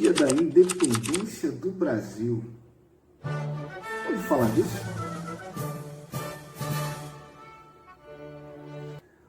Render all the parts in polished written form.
Dia da Independência do Brasil. Vamos falar disso?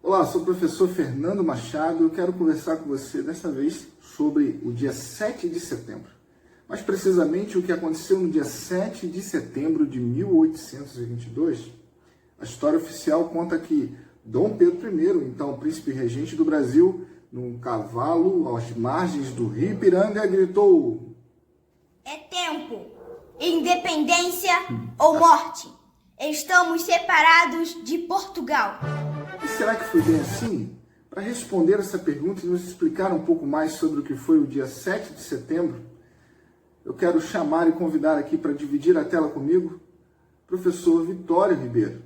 Olá, sou o professor Fernando Machado e eu quero conversar com você dessa vez sobre o dia 7 de setembro. Mais precisamente o que aconteceu no dia 7 de setembro de 1822. A história oficial conta que Dom Pedro I, então príncipe regente do Brasil, num cavalo às margens do rio Ipiranga, gritou: "É tempo! Independência ou morte! Estamos separados de Portugal!" E será que foi bem assim? Para responder essa pergunta e nos explicar um pouco mais sobre o que foi o dia 7 de setembro, eu quero chamar e convidar aqui para dividir a tela comigo, professor Vitório Ribeiro.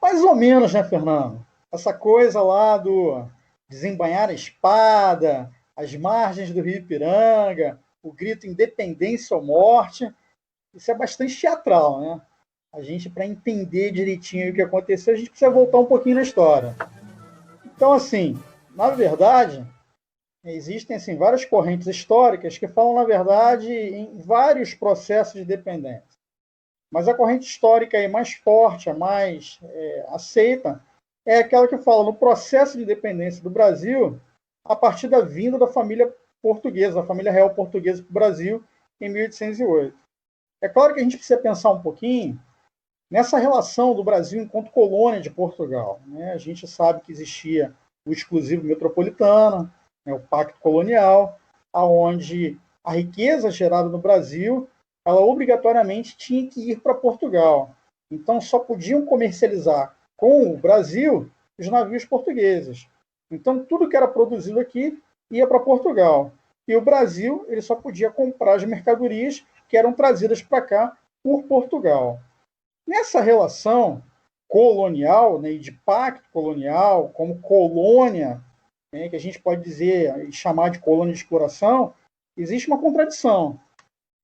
Mais ou menos, né, Fernando? Essa coisa lá do desembainhar a espada, as margens do rio Ipiranga, o grito independência ou morte, isso é bastante teatral, né? A gente, para entender direitinho o que aconteceu, a gente precisa voltar um pouquinho na história. Então, assim, na verdade, existem assim, várias correntes históricas que falam, na verdade, em vários processos de dependência. Mas a corrente histórica aí mais forte, a mais aceita, é aquela que fala no processo de independência do Brasil a partir da vinda da família portuguesa, da família real portuguesa para o Brasil em 1808. É claro que a gente precisa pensar um pouquinho nessa relação do Brasil enquanto colônia de Portugal, né? A gente sabe que existia o exclusivo metropolitano, né, o pacto colonial, aonde a riqueza gerada no Brasil ela obrigatoriamente tinha que ir para Portugal. Então, só podiam comercializar com o Brasil os navios portugueses. Então, tudo que era produzido aqui ia para Portugal. E o Brasil ele só podia comprar as mercadorias que eram trazidas para cá por Portugal. Nessa relação colonial, né, de pacto colonial, como colônia, né, que a gente pode dizer e chamar de colônia de exploração, existe uma contradição.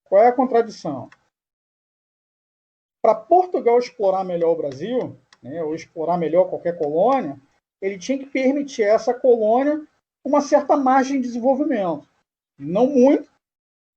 Qual é a contradição? Para Portugal explorar melhor o Brasil, né, ou explorar melhor qualquer colônia, ele tinha que permitir a essa colônia uma certa margem de desenvolvimento. Não muito,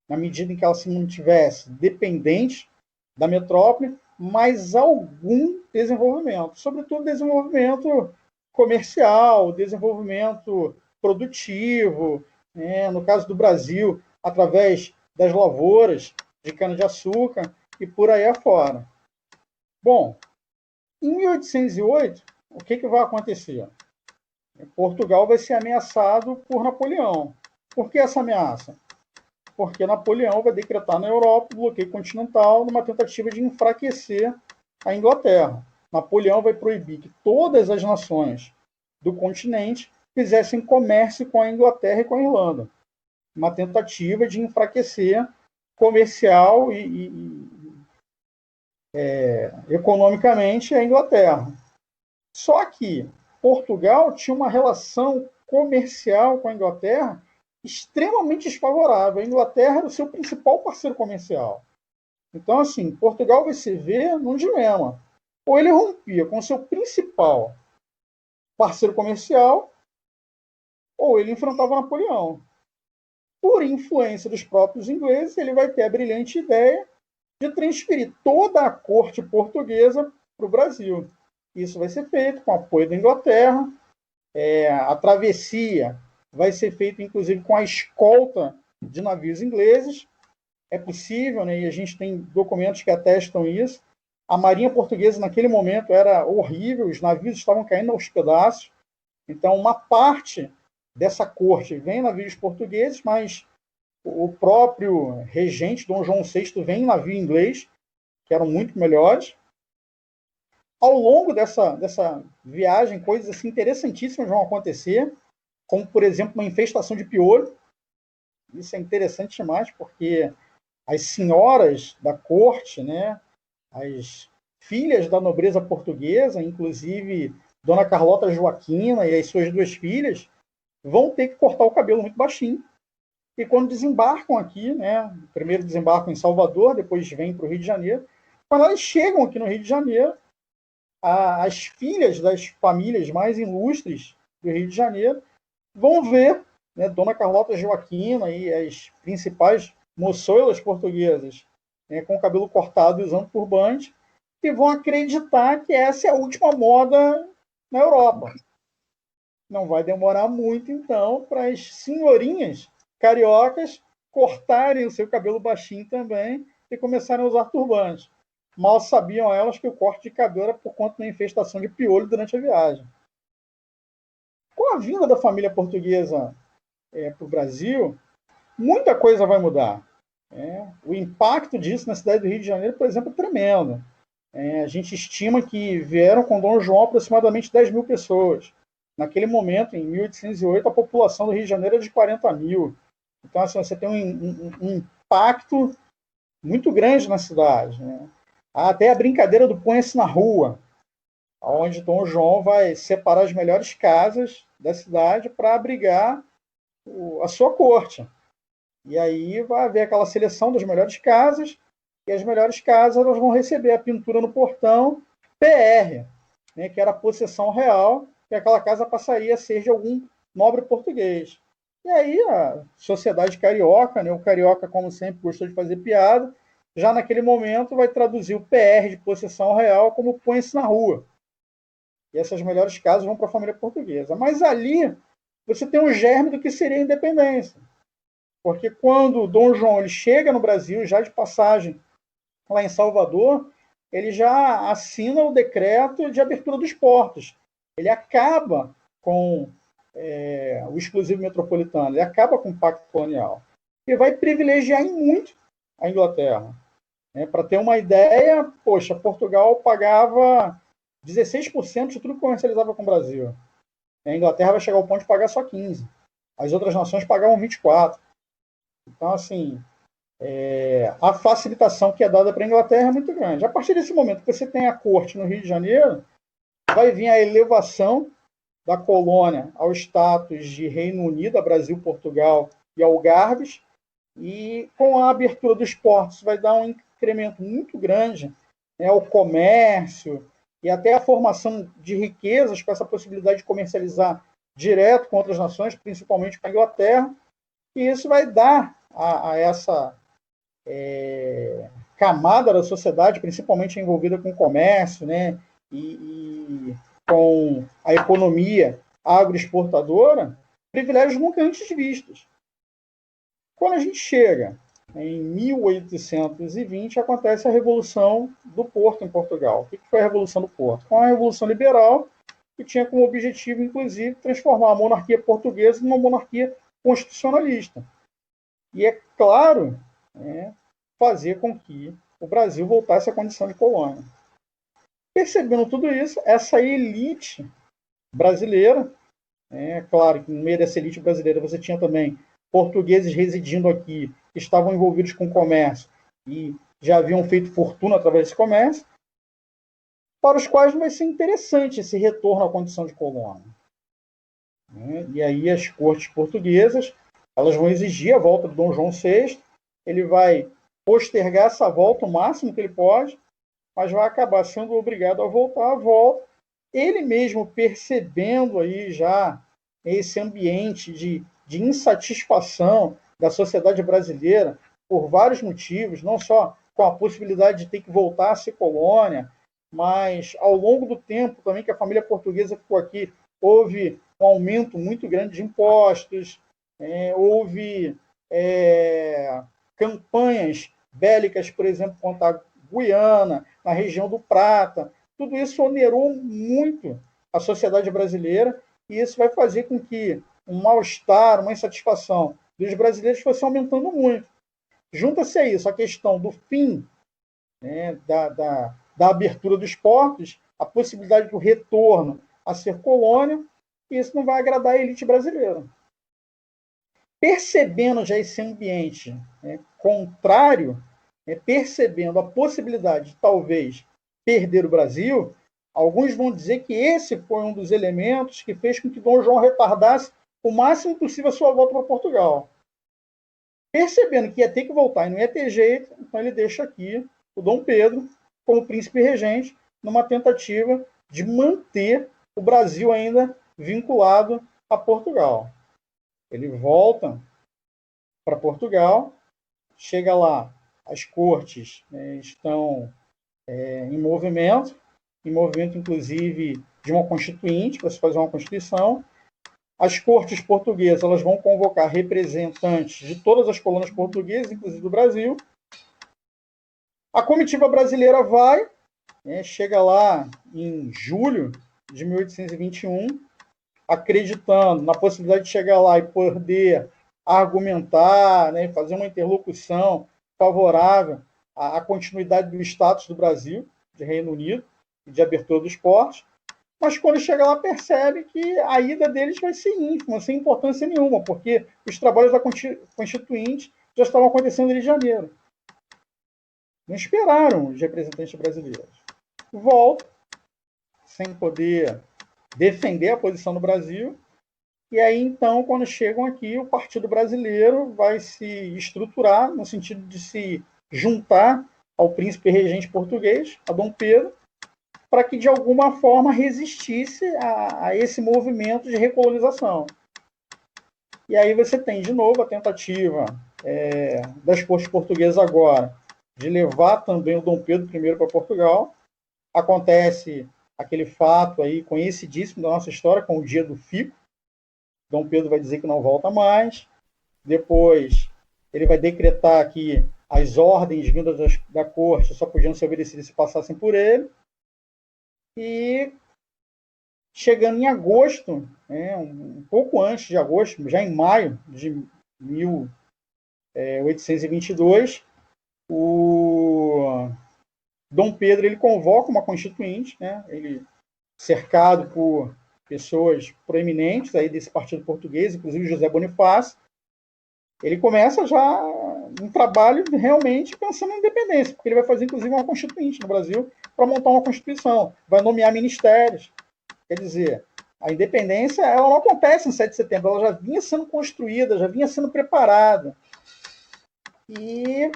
na medida em que ela se mantivesse dependente da metrópole, mas algum desenvolvimento, sobretudo desenvolvimento comercial, desenvolvimento produtivo, né, no caso do Brasil, através das lavouras de cana-de-açúcar e por aí afora. Bom, em 1808, o que vai acontecer? Portugal vai ser ameaçado por Napoleão. Por que essa ameaça? Porque Napoleão vai decretar na Europa o bloqueio continental numa tentativa de enfraquecer a Inglaterra. Napoleão vai proibir que todas as nações do continente fizessem comércio com a Inglaterra e com a Irlanda. Uma tentativa de enfraquecer comercial e economicamente a Inglaterra. Só que Portugal tinha uma relação comercial com a Inglaterra extremamente desfavorável. A Inglaterra era o seu principal parceiro comercial. Então, assim, Portugal vai se ver num dilema. Ou ele rompia com o seu principal parceiro comercial, ou ele enfrentava Napoleão. Por influência dos próprios ingleses, ele vai ter a brilhante ideia de transferir toda a corte portuguesa para o Brasil. Isso vai ser feito com apoio da Inglaterra. A travessia vai ser feita, inclusive, com a escolta de navios ingleses. É possível, né, e a gente tem documentos que atestam isso. A marinha portuguesa, naquele momento, era horrível, os navios estavam caindo aos pedaços. Então, uma parte dessa corte vem em navios portugueses, mas o próprio regente, Dom João VI, vem em navio inglês, que eram muito melhores. Ao longo dessa viagem, coisas assim interessantíssimas vão acontecer, como, por exemplo, uma infestação de piolho. Isso é interessante demais, porque as senhoras da corte, né, as filhas da nobreza portuguesa, inclusive Dona Carlota Joaquina e as suas duas filhas, vão ter que cortar o cabelo muito baixinho. E quando desembarcam aqui, né, primeiro desembarcam em Salvador, depois vêm para o Rio de Janeiro, quando elas chegam aqui no Rio de Janeiro, as filhas das famílias mais ilustres do Rio de Janeiro vão ver né, Dona Carlota Joaquina e as principais moçoilas portuguesas, né, com o cabelo cortado e usando turbante, que vão acreditar que essa é a última moda na Europa. Não vai demorar muito, então, para as senhorinhas cariocas cortarem o seu cabelo baixinho também e começarem a usar turbantes. Mal sabiam elas que o corte de cabelo era por conta da infestação de piolho durante a viagem. Com a vinda da família portuguesa para o Brasil, muita coisa vai mudar. O impacto disso na cidade do Rio de Janeiro, por exemplo, é tremendo. A gente estima que vieram com Dom João aproximadamente 10 mil pessoas. Naquele momento, em 1808, a população do Rio de Janeiro era de 40 mil. Então, assim, você tem um impacto muito grande na cidade. Né? Há até a brincadeira do põe-se na rua, onde Dom João vai separar as melhores casas da cidade para abrigar a sua corte. E aí vai haver aquela seleção das melhores casas, e as melhores casas elas vão receber a pintura no portão PR, né, que era a possessão real, que aquela casa passaria a ser de algum nobre português. E aí a sociedade carioca, né, o carioca, como sempre, gostou de fazer piada, já naquele momento vai traduzir o PR de possessão real como põe-se na rua. E essas melhores casas vão para a família portuguesa. Mas ali você tem um germe do que seria a independência. Porque quando Dom João ele chega no Brasil, já de passagem lá em Salvador, ele já assina o decreto de abertura dos portos. Ele acaba com o exclusivo metropolitano, ele acaba com o pacto colonial. E vai privilegiar em muito a Inglaterra. Para ter uma ideia, poxa, Portugal pagava 16% de tudo que comercializava com o Brasil. A Inglaterra vai chegar ao ponto de pagar só 15%. As outras nações pagavam 24%. Então, assim, a facilitação que é dada para a Inglaterra é muito grande. A partir desse momento que você tem a corte no Rio de Janeiro, vai vir a elevação da colônia ao status de Reino Unido, a Brasil, Portugal e Algarves, e com a abertura dos portos vai dar um incremento muito grande ao comércio e até a formação de riquezas com essa possibilidade de comercializar direto com outras nações, principalmente com a Inglaterra, e isso vai dar a essa camada da sociedade, principalmente envolvida com o comércio, né, e com a economia agroexportadora, privilégios nunca antes vistos. Quando a gente chega em 1820, acontece a Revolução do Porto em Portugal. O que foi a Revolução do Porto? Foi uma revolução liberal que tinha como objetivo, inclusive, transformar a monarquia portuguesa numa monarquia constitucionalista. E, é claro, fazer com que o Brasil voltasse à condição de colônia. Percebendo tudo isso, essa elite brasileira, claro que no meio dessa elite brasileira você tinha também portugueses residindo aqui, que estavam envolvidos com comércio e já haviam feito fortuna através desse comércio, para os quais não vai ser interessante esse retorno à condição de colônia. E aí as cortes portuguesas elas vão exigir a volta de Dom João VI, ele vai postergar essa volta o máximo que ele pode, mas vai acabar sendo obrigado a voltar à volta, ele mesmo percebendo aí já esse ambiente de insatisfação da sociedade brasileira por vários motivos, não só com a possibilidade de ter que voltar a ser colônia, mas ao longo do tempo também que a família portuguesa ficou aqui, houve um aumento muito grande de impostos, houve campanhas bélicas, por exemplo, contra a Guiana, na região do Prata. Tudo isso onerou muito a sociedade brasileira e isso vai fazer com que um mal-estar, uma insatisfação dos brasileiros fosse aumentando muito. Junta-se a isso a questão do fim da abertura dos portos, a possibilidade do retorno a ser colônia, e isso não vai agradar a elite brasileira. Percebendo já esse ambiente contrário, percebendo a possibilidade de talvez perder o Brasil, alguns vão dizer que esse foi um dos elementos que fez com que Dom João retardasse o máximo possível a sua volta para Portugal. Percebendo que ia ter que voltar e não ia ter jeito, então ele deixa aqui o Dom Pedro como príncipe regente, numa tentativa de manter o Brasil ainda vinculado a Portugal. Ele volta para Portugal, chega lá, as cortes, né, estão em movimento inclusive de uma constituinte, para se fazer uma constituição. As cortes portuguesas elas vão convocar representantes de todas as colônias portuguesas, inclusive do Brasil. A comitiva brasileira vai, né, chega lá em julho de 1821, acreditando na possibilidade de chegar lá e poder argumentar, né, fazer uma interlocução favorável à continuidade do status do Brasil, de Reino Unido, e de abertura dos portos. Mas quando chega lá, percebe que a ida deles vai ser ínfima, sem importância nenhuma, porque os trabalhos da Constituinte já estavam acontecendo no Rio de Janeiro. Não esperaram os representantes brasileiros. Voltam, sem poder defender a posição do Brasil, e aí, então, quando chegam aqui, o Partido Brasileiro vai se estruturar no sentido de se juntar ao príncipe regente português, a Dom Pedro, para que, de alguma forma, resistisse a esse movimento de recolonização. E aí você tem, de novo, a tentativa das cortes portuguesas agora de levar também o Dom Pedro I para Portugal. Acontece aquele fato aí conhecidíssimo da nossa história, com o dia do fico. Dom Pedro vai dizer que não volta mais. Depois, ele vai decretar que as ordens vindas da corte só podiam ser obedecidas se passassem por ele. E chegando em agosto, um pouco antes de agosto, já em maio de 1822, o Dom Pedro ele convoca uma constituinte, né? Ele cercado por pessoas proeminentes aí desse partido português, inclusive José Bonifácio. Ele começa já um trabalho realmente pensando em independência, porque ele vai fazer inclusive uma constituinte no Brasil para montar uma constituição, vai nomear ministérios. Quer dizer, a independência ela não acontece em 7 de setembro, ela já vinha sendo construída, já vinha sendo preparada. E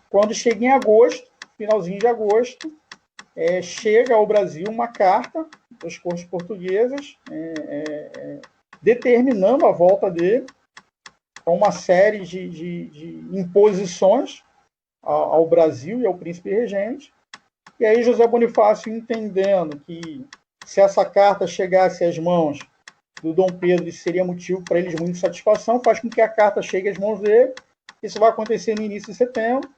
quando chega em agosto, finalzinho de agosto, chega ao Brasil uma carta das cortes portuguesas determinando a volta dele, com uma série de imposições ao Brasil e ao príncipe regente. E aí José Bonifácio, entendendo que se essa carta chegasse às mãos do Dom Pedro, isso seria motivo para eles de muita satisfação, faz com que a carta chegue às mãos dele. Isso vai acontecer no início de setembro.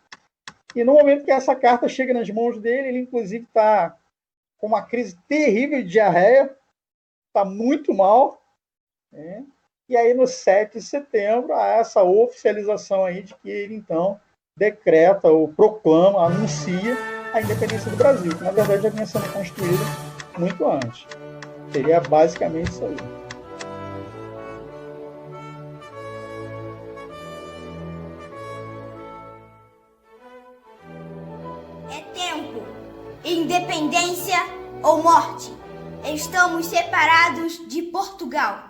E no momento que essa carta chega nas mãos dele, ele inclusive está com uma crise terrível de diarreia, está muito mal. E aí no 7 de setembro, há essa oficialização aí de que ele então decreta ou proclama, anuncia a independência do Brasil, que na verdade já vinha sendo construída muito antes. Seria basicamente isso aí. É tempo, independência ou morte. Estamos separados de Portugal.